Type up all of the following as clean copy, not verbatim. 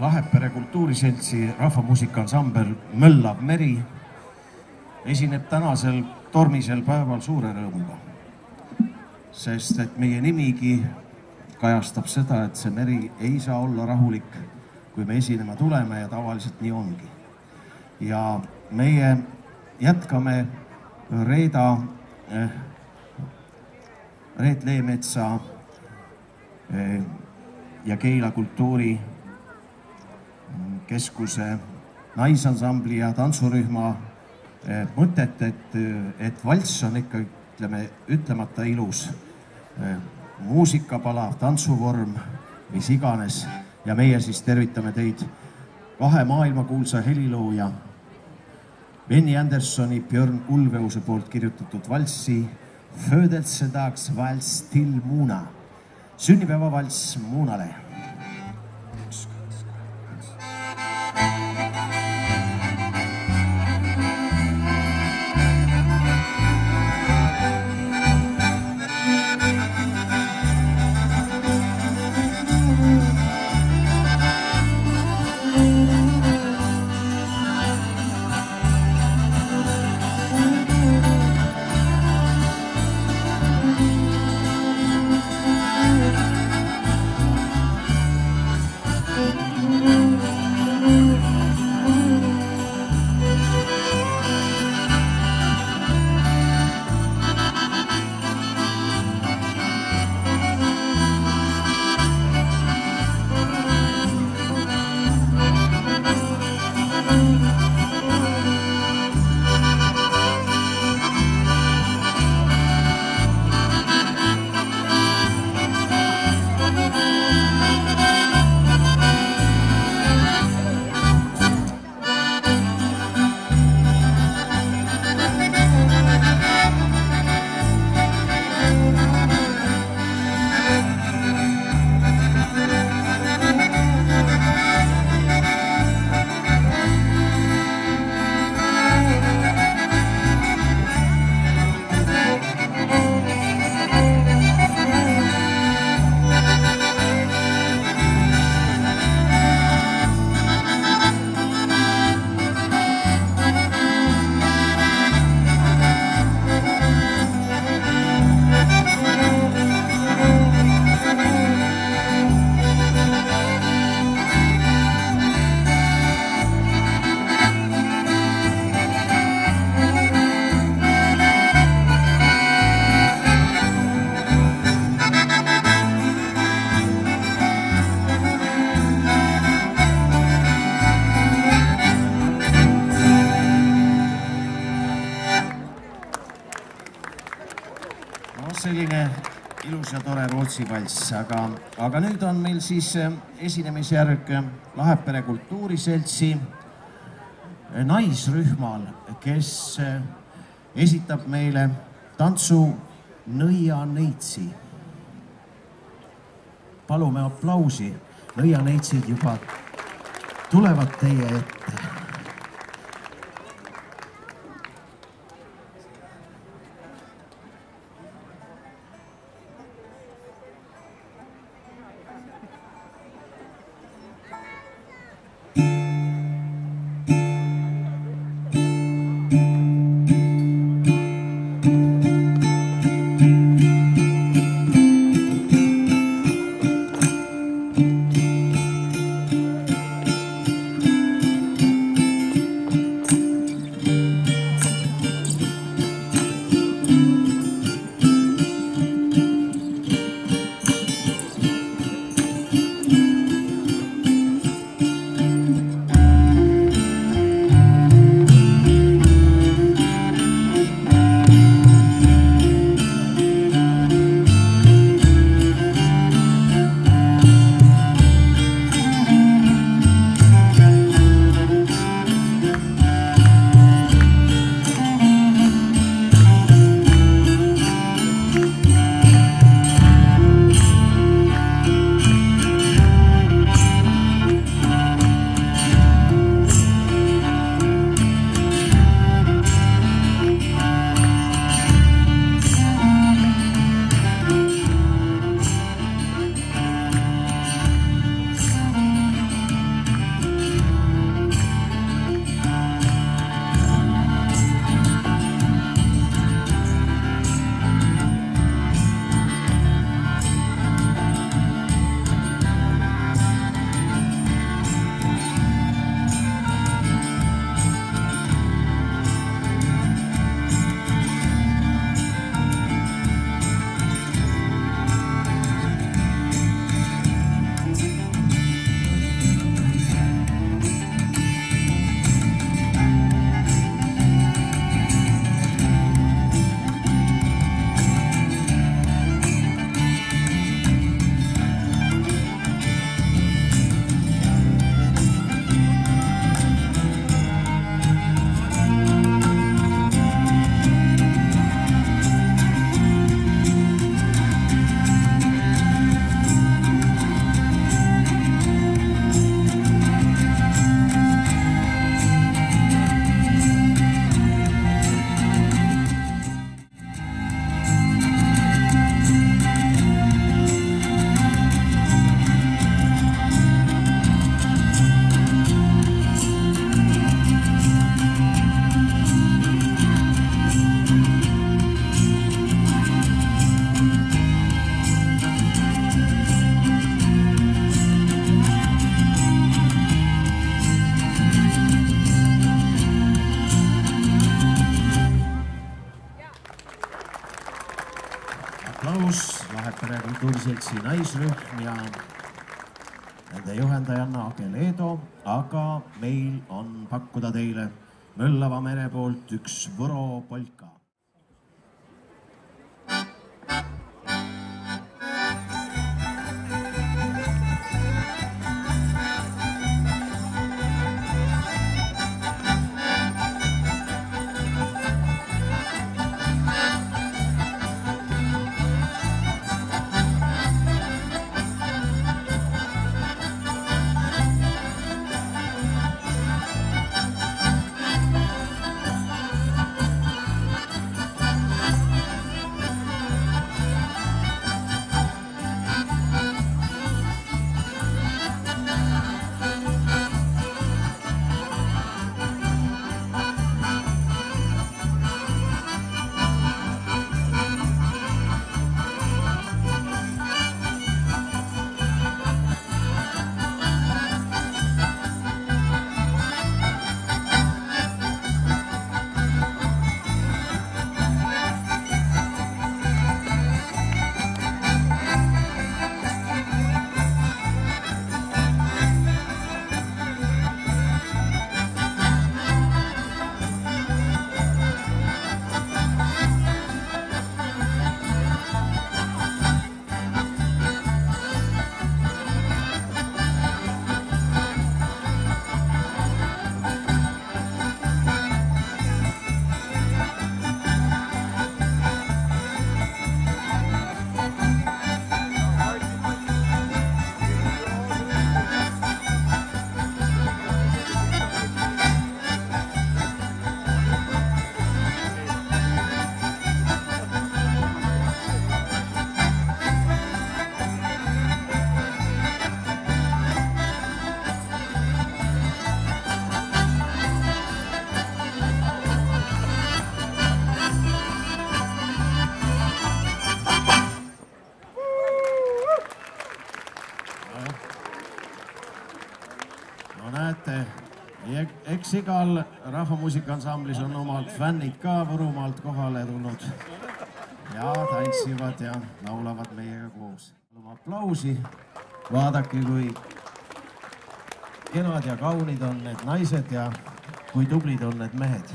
Lahepere kultuuriseltsi rahvamuusikansambel Möllav Meri esineb tänasel tormisel päeval suure rõõmuga. Sest et meie nimigi kajastab seda, et see meri ei saa olla rahulik, kui me esinema tuleme ja tavaliselt nii ongi. Ja meie jätkame Reet Leemetsa ja Keila kultuurikeskuse naisansambli ja tantsurühma mõtet, et valss on ikka ütlemata ilus muusikapalav, tantsuvorm, mis iganes. Ja meie siis tervitame teid kahe maailmakuulsa helilooja Benny Andersoni, Björn Ulveuse poolt kirjutatud valssi Födelsedags vals till Muna. Sünnipäeva valss Munale. Selline ilus ja tore Rootsi valss, aga nüüd on meil siis esinemisjärg Lahepere kultuuriseltsi naisrühmal, kes esitab meile tantsu Nõia Neitsi. Palume aplausi, Nõia Neitsid juba tulevad teie ette. aplaus läheb Pere Kultuuriseltsi naisrühm ja nende juhendajanna Agel Eedo, aga meil on pakkuda teile Möllava mere poolt üks Võro polka. Eks igal rahvamuusikansamblis on omalt fännid ka Võrumaalt kohale tulnud ja tantsivad ja laulavad meiega koos. Aplausi, vaadake, kui kenad ja kaunid on need naised ja kui tublid on need mehed.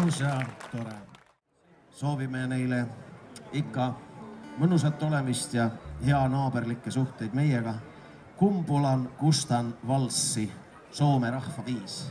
mõnus ja tore. Soovime neile ikka mõnusat olemist ja hea naaberlikke suhteid meiega. Kumpulan Kustan valssi, Soome rahvaviis.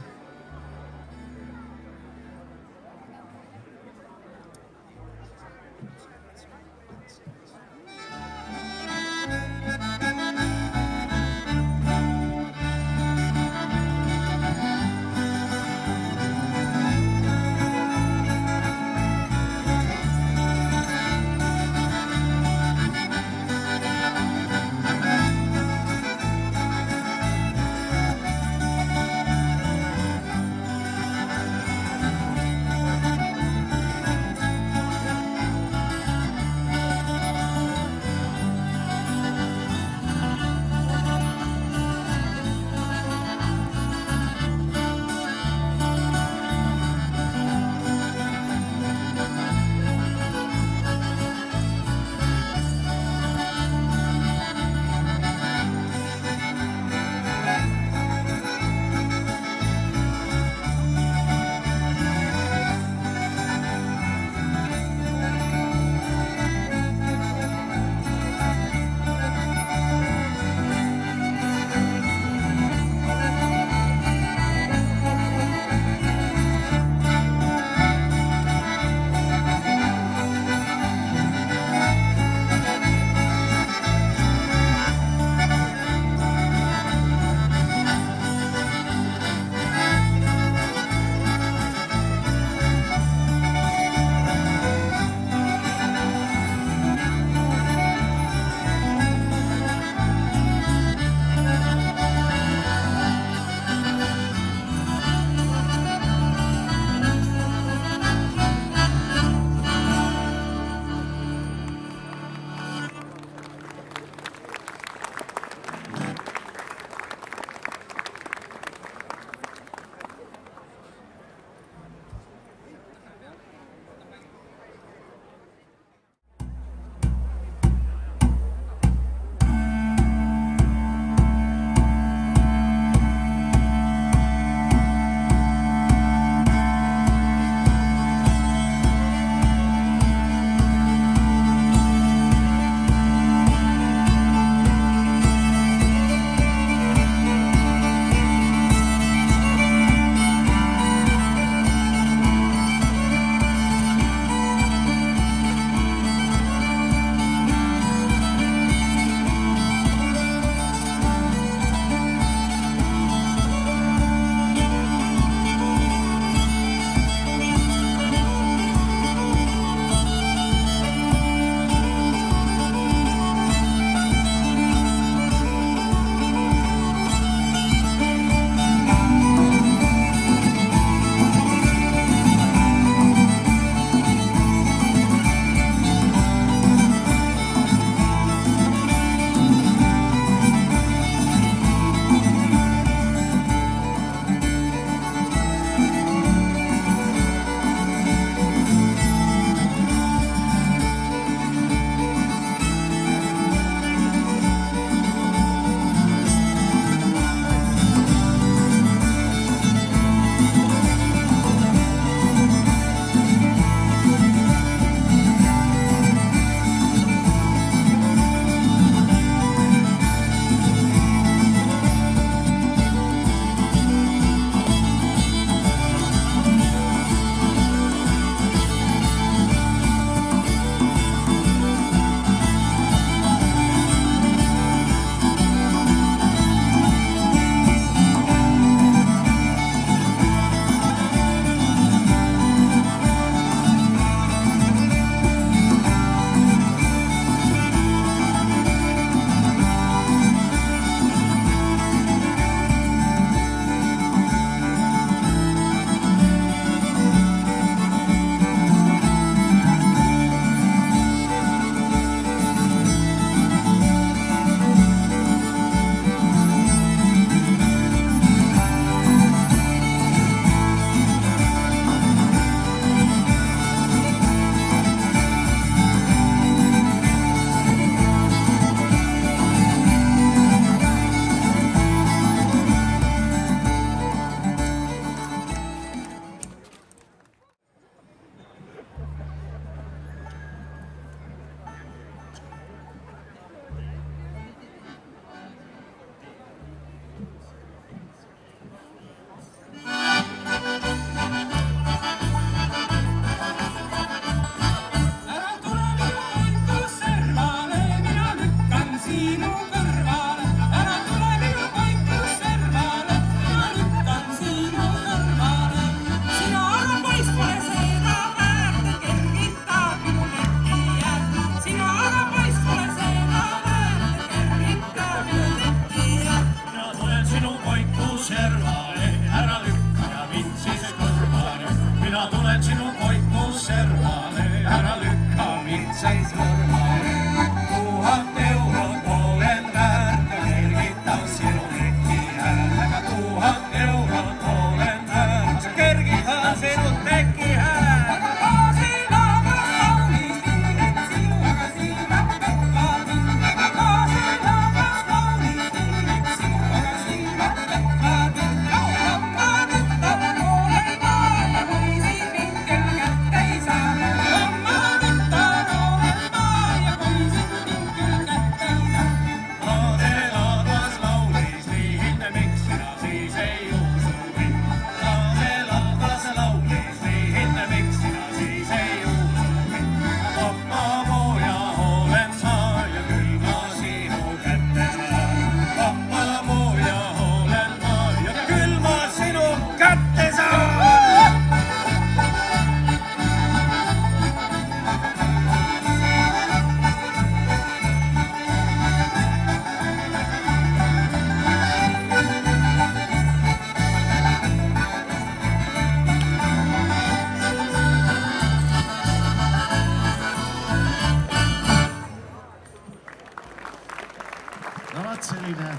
selline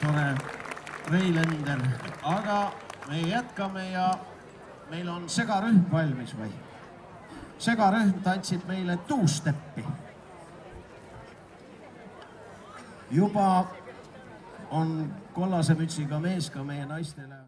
tore veilender, aga me jätkame ja meil on segarühm valmis või? Segarühm tantsib meile two-steppi. Juba on kollase mütsiga mees ka meie naistele.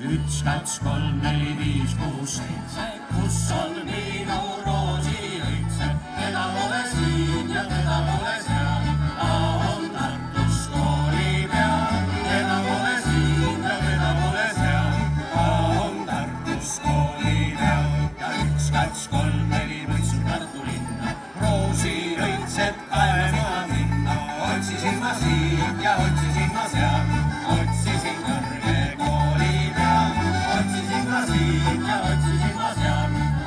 Üks, kaks, kolm, neli, viis, kuus, seitse, kus on minu roosiõitse, keda pole siin ja keda pole seal. Ta on Tartus kooli peal, keda pole siin ja keda pole seal. Ta on Tartus kooli peal ja üks, kaks, kolm, neli võtsin Tartu linna, roosiõitset kaevama minna. Otsisin ma siin ja otsisin ma seal, otsisin kõrge kooli peal. Otsisin ma siin ja otsisin ma seal.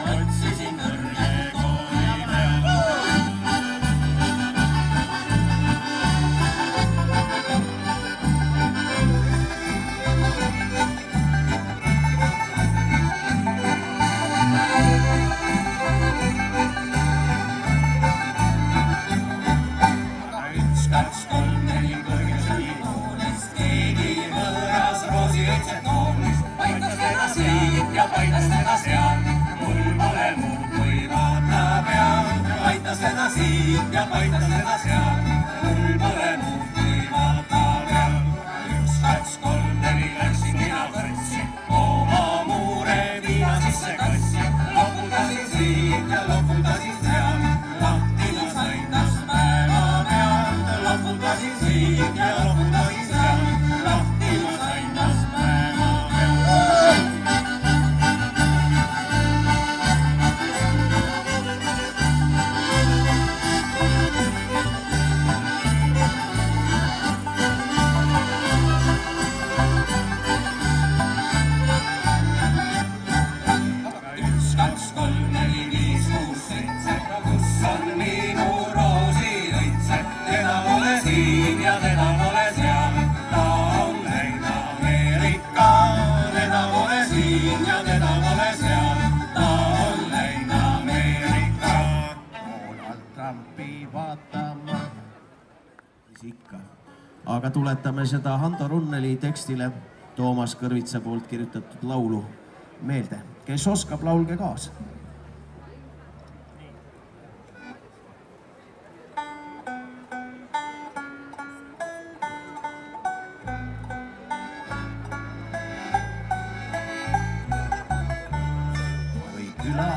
ja paita seda seal, mul pole muud kui vaata peal. 1, 2, 3, 4 läksin mina kõrtsi, oma muure viina sisse kassi, loputasin siit ja loputasin seal, lahti ma sain tast päeva pealt, loputasin siit ja loputasin seal, lahti ma sain tast päeva pealt. Aga tuletame seda Hando Runneli tekstile Toomas Kõrvitsa poolt kirjutatud laulu meelde. Kes oskab, laulge kaasa. Oi küla,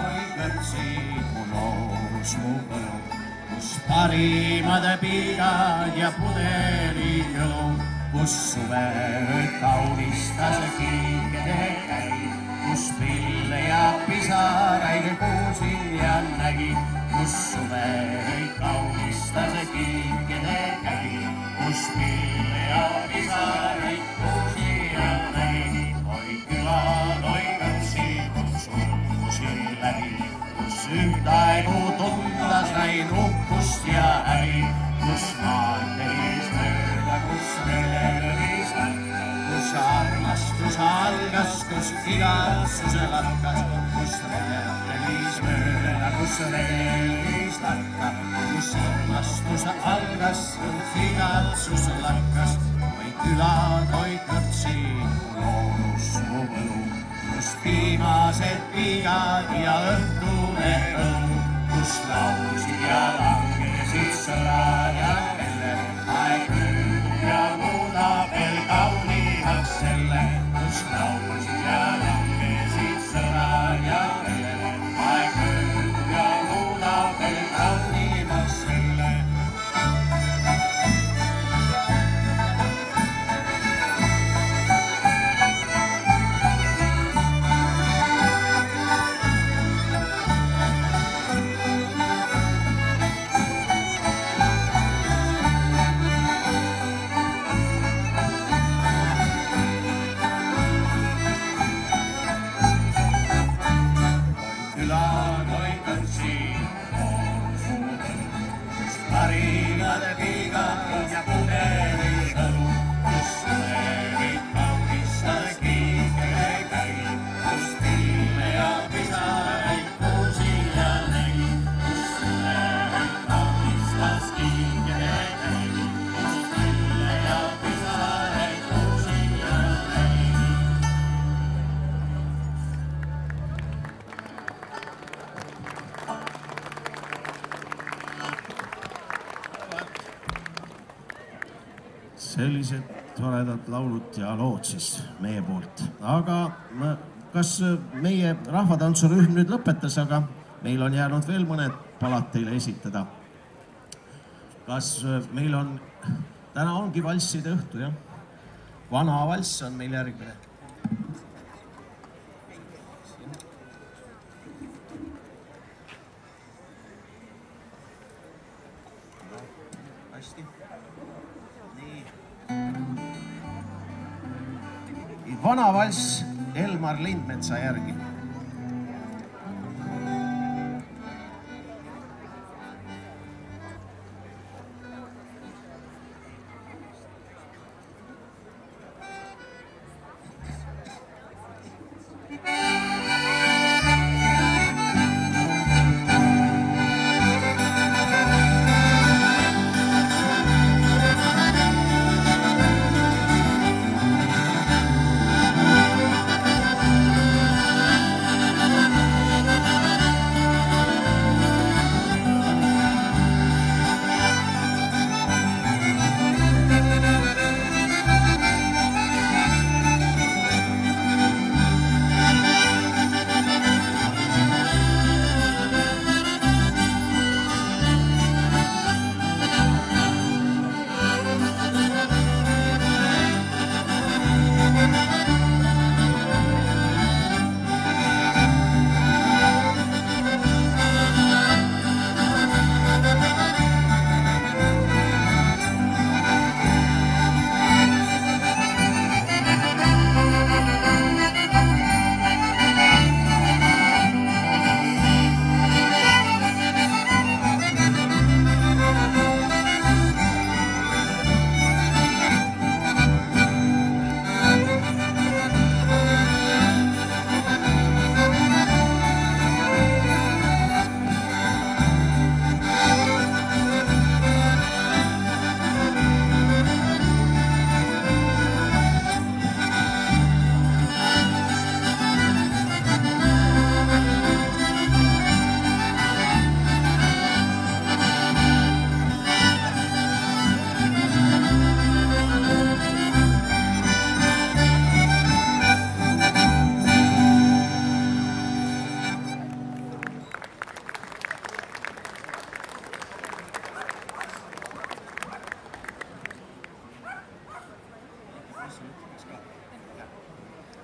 oi kõrtsi, mu noorus, mu põlu, kus parimad piigad ja pudelijõlu, kus suveööd kaunistas kiigede käib, kus pille ja pisaraid kuulsin ja nägin, kus suveööd kaunistas kiigede käib, kus pille ja pisaraid kuulsin ja nägin. Oi külad, oi kõrtsi, kus ulmusin läbi, kus ühtaegu tunda sain uhkust ja häbi, kus maanteis mööda, kus vedelis lakkas, kus armastus algas, kus igatsuse lakkas, kus vedelis mööda, kus vedelis lakkas, kus armastus algas, kus igatsus lakkas. Oi külad, oi kõrtsi, mu loodus, mu võlu, kus viimased piigad ja õhtune õlu, kus laulsid ja langesid sõrad ja kelled, aeg möödub ja muudab veel kaunimaks selle, kus laulsid ja langesid sõrad ja kelled, aeg möödub ja muudab veel kaunimaks selle. Sellised toredad laulud ja lood siis meie poolt. Aga kas meie rahvatantsurühm nüüd lõpetas, aga meil on jäänud veel mõned palad teile esitada. Kas meil on, täna ongi valsside õhtu, jah? Vana valss on meil järgmine. Hästi. Vana valss Elmar Lindmetsa järgi.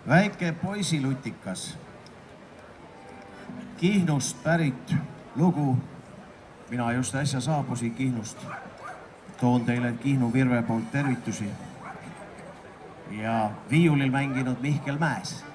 väike poisilutikas. Kihnust pärit lugu. Mina just äsja saabusin Kihnust. Toon teile Kihnu Virve poolt tervitusi. Ja viiulil mänginud Mihkel Mäes.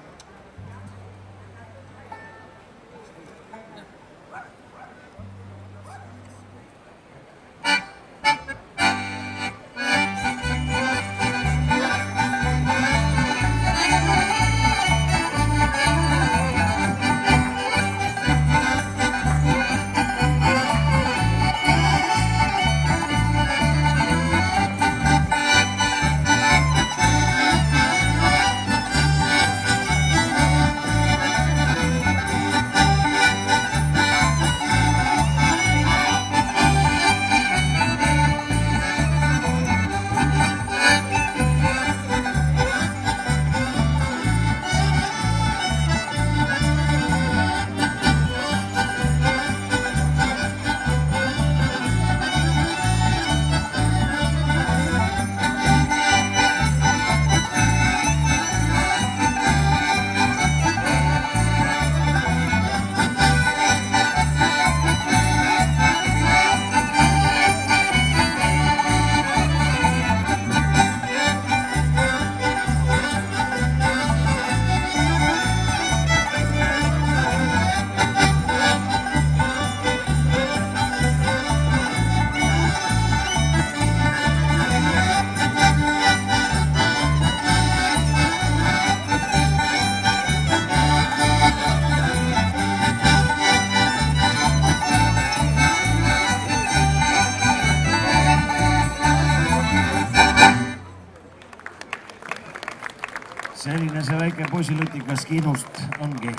Selline see väike poisilutikas Kihnust ongi.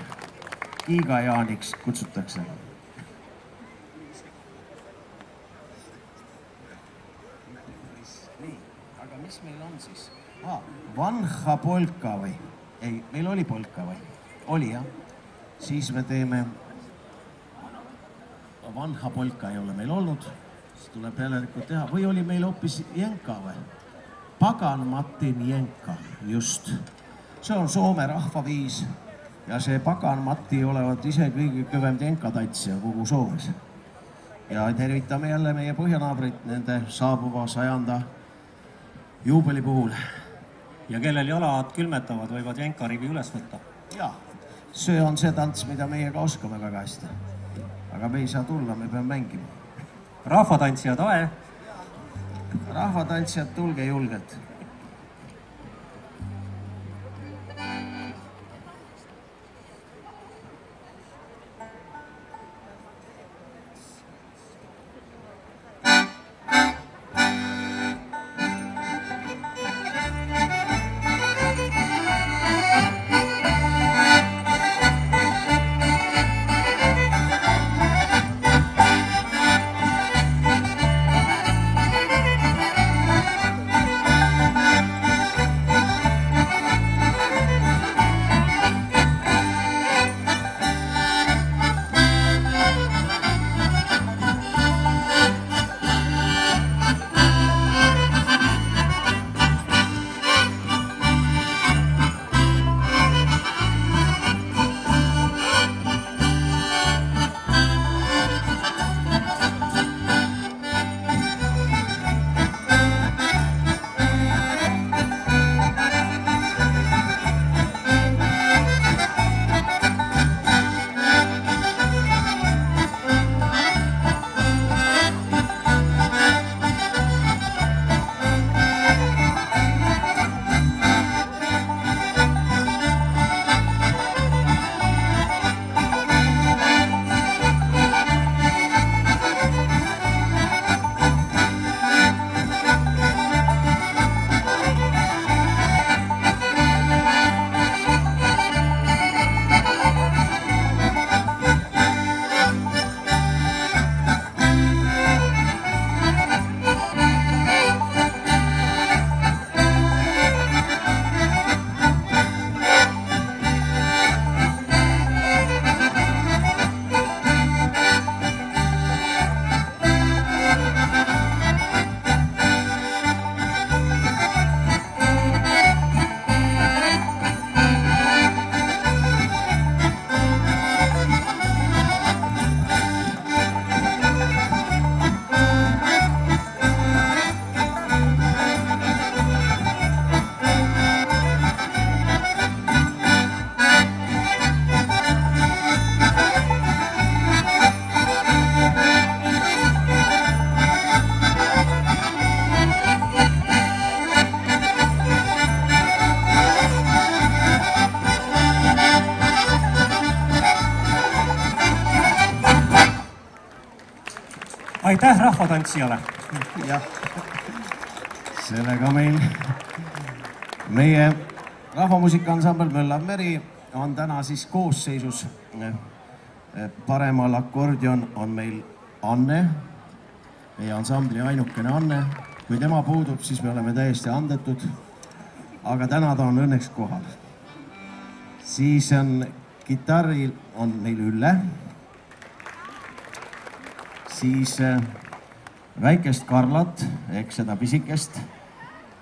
Kiiga Jaaniks kutsutakse. Nii, aga mis meil on siis? Vanha polka või? Ei, meil oli polka või? Oli jah. Siis me teeme... Vanha polka ei ole meil olnud. Siis tuleb järelikult teha. Või oli meil hoopis jenka või? Pagan Matin jenka, just. See on Soome rahvaviis ja see Pagan Matti olevat ise kõige kõvem jenkatatsija kogu Soomes. Ja tervitame jälle meie põhjanaabrit nende saabuva 100. juubeli puhul. Ja kellel jalad külmetavad, võivad jenkarivi üles võtta. Ja, see on see tants, mida meie ka oskame väga hästi. Aga me ei saa tulla, me peame mängima. Rahvatantsijad ae. Rahvatantsijad, tulge julgelt. aitäh rahvatantsijale! Jah, sellega meie rahvamuusikansambel Möllav Meri on täna siis koosseisus. Paremal akordion on meil Anne, meie ansambli ainukene Anne. Kui tema puudub, siis me oleme täiesti andetud, aga täna ta on õnneks kohal. Siis on kitarril on meil Ülle. Siis väikest Karlat, ehk seda pisikest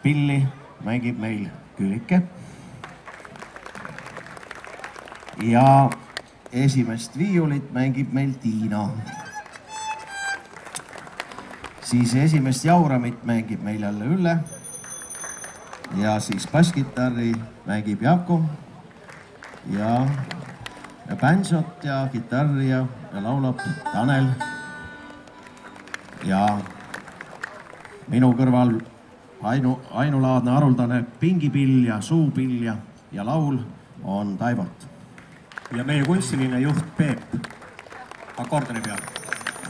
pilli mängib meil Külike. Ja esimest viiulit mängib meil Tiina. Siis esimest jauramit mängib meil jälle Ülle. Ja siis basskitarri mängib Jaako. Ja bändsot ja kitarri ja laulab Tanel. Ja minu kõrval ainulaadne haruldane pingipill ja suupill ja laul on Taivot. Ja meie kunstiline juht Peep akordoni peal.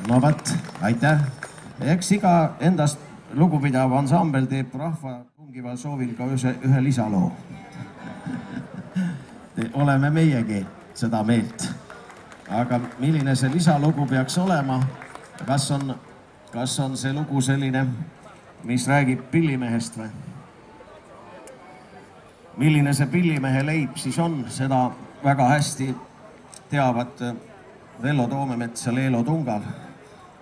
No võt, aitäh. Eks iga endast lugupidav ansambel teeb rahva tungival soovil ka ühe lisaloo. Oleme meiegi seda meelt. Aga milline see lisalugu peaks olema? Kas on see lugu selline, mis räägib pillimehest või? Milline see pillimehe leib siis on, seda väga hästi teavad Vello Toomemets ja Leelo Tungal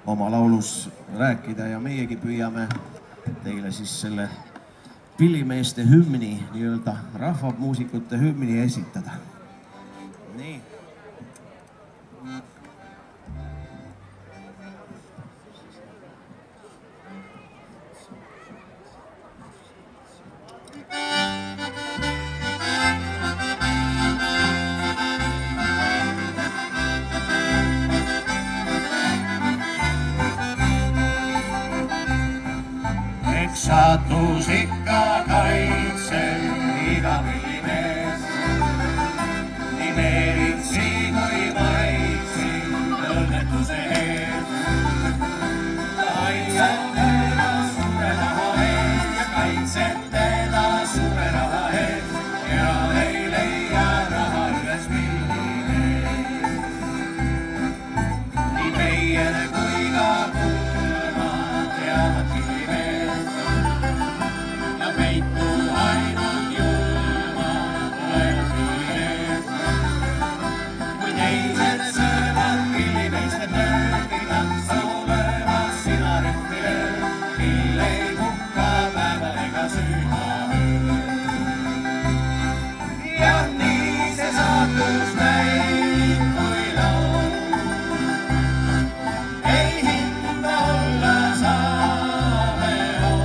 oma laulus rääkida ja meiegi püüame teile siis selle pillimeeste hümni, nii-öelda rahvamuusikute hümni esitada. Nii. Sattus ikka kaitsel iga pillimees. Nii meeritsi kui maitsi õnnetuse ees. Ta haitseb teda suure raha ees ja kaitseb teda suure raha ees. Ja ei leia raha üles pillimees. Nii meie kui ka kulma teavad pillimees. Peitu ainult julma olevad pillimees. Kui teised söövad pillimeiste nööri, tantsu löövad sina rühmile, mille ei hukka päeva ega süüma öö. Ja nii see saatus näib, kui laul ei hinda olla saame on.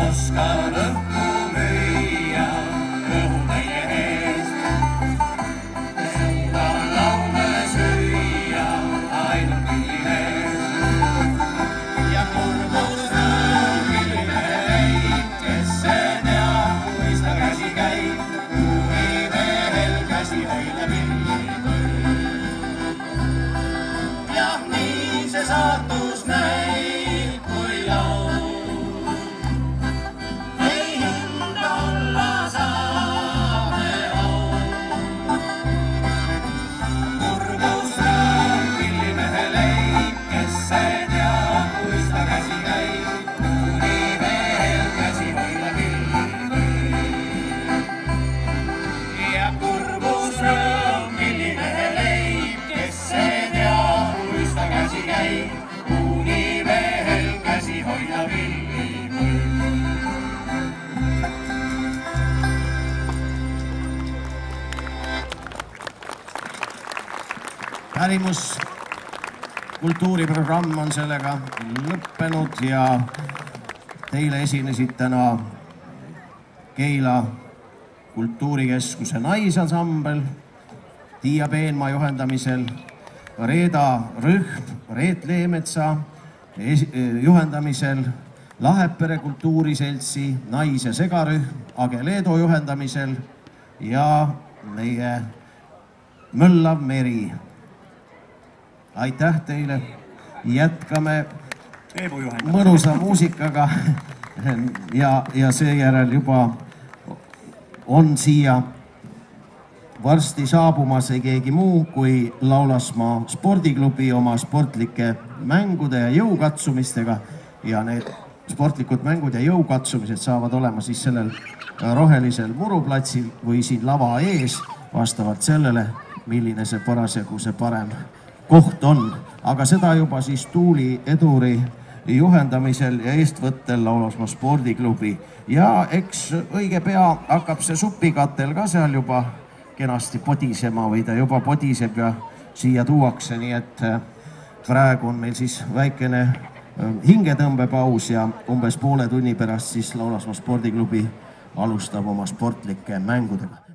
Oskar õhku müüa õhu meie ees. Suudan laume süüa ainult pillimees. Ja kurbus on pillimehe leib, kes see teab, kuis ta käsi käib. Kuui mehel käsi hoida pillimees. Jah, nii see saatus näib, kui laul ei hinda olla saa. välimuskultuuriprogramm on sellega lõppenud ja teile esinesid täna Keila kultuurikeskuse naisansambel Tiia Peenmaa juhendamisel, Reeda Rühm Reet Leemetsa juhendamisel, Lahepere kultuuriseltsi nais- ja segarühm Age Leedo juhendamisel ja meie Möllav meri. Aitäh teile, jätkame mõnusa muusikaga ja seejärel juba on siia varsti saabumas ei keegi muu kui Laulasmaa spordiklubi oma sportlike mängude ja jõukatsumistega ja need sportlikud mängud ja jõukatsumised saavad olema siis sellel rohelisel muruplatsil või siin lava ees vastavalt sellele, milline see parasjagu see parem koht on. Aga seda juba siis Tuuli Eduri juhendamisel ja eestvõttel Laulasmaa spordiklubi. Ja eks õige pea hakkab see supikatel ka seal juba kenasti podisema või ta juba podiseb ja siia tuuakse, nii et praegu on meil siis väikene hingetõmbepaus ja umbes poole tunni pärast siis Laulasmaa spordiklubi alustab oma sportlike mängudega.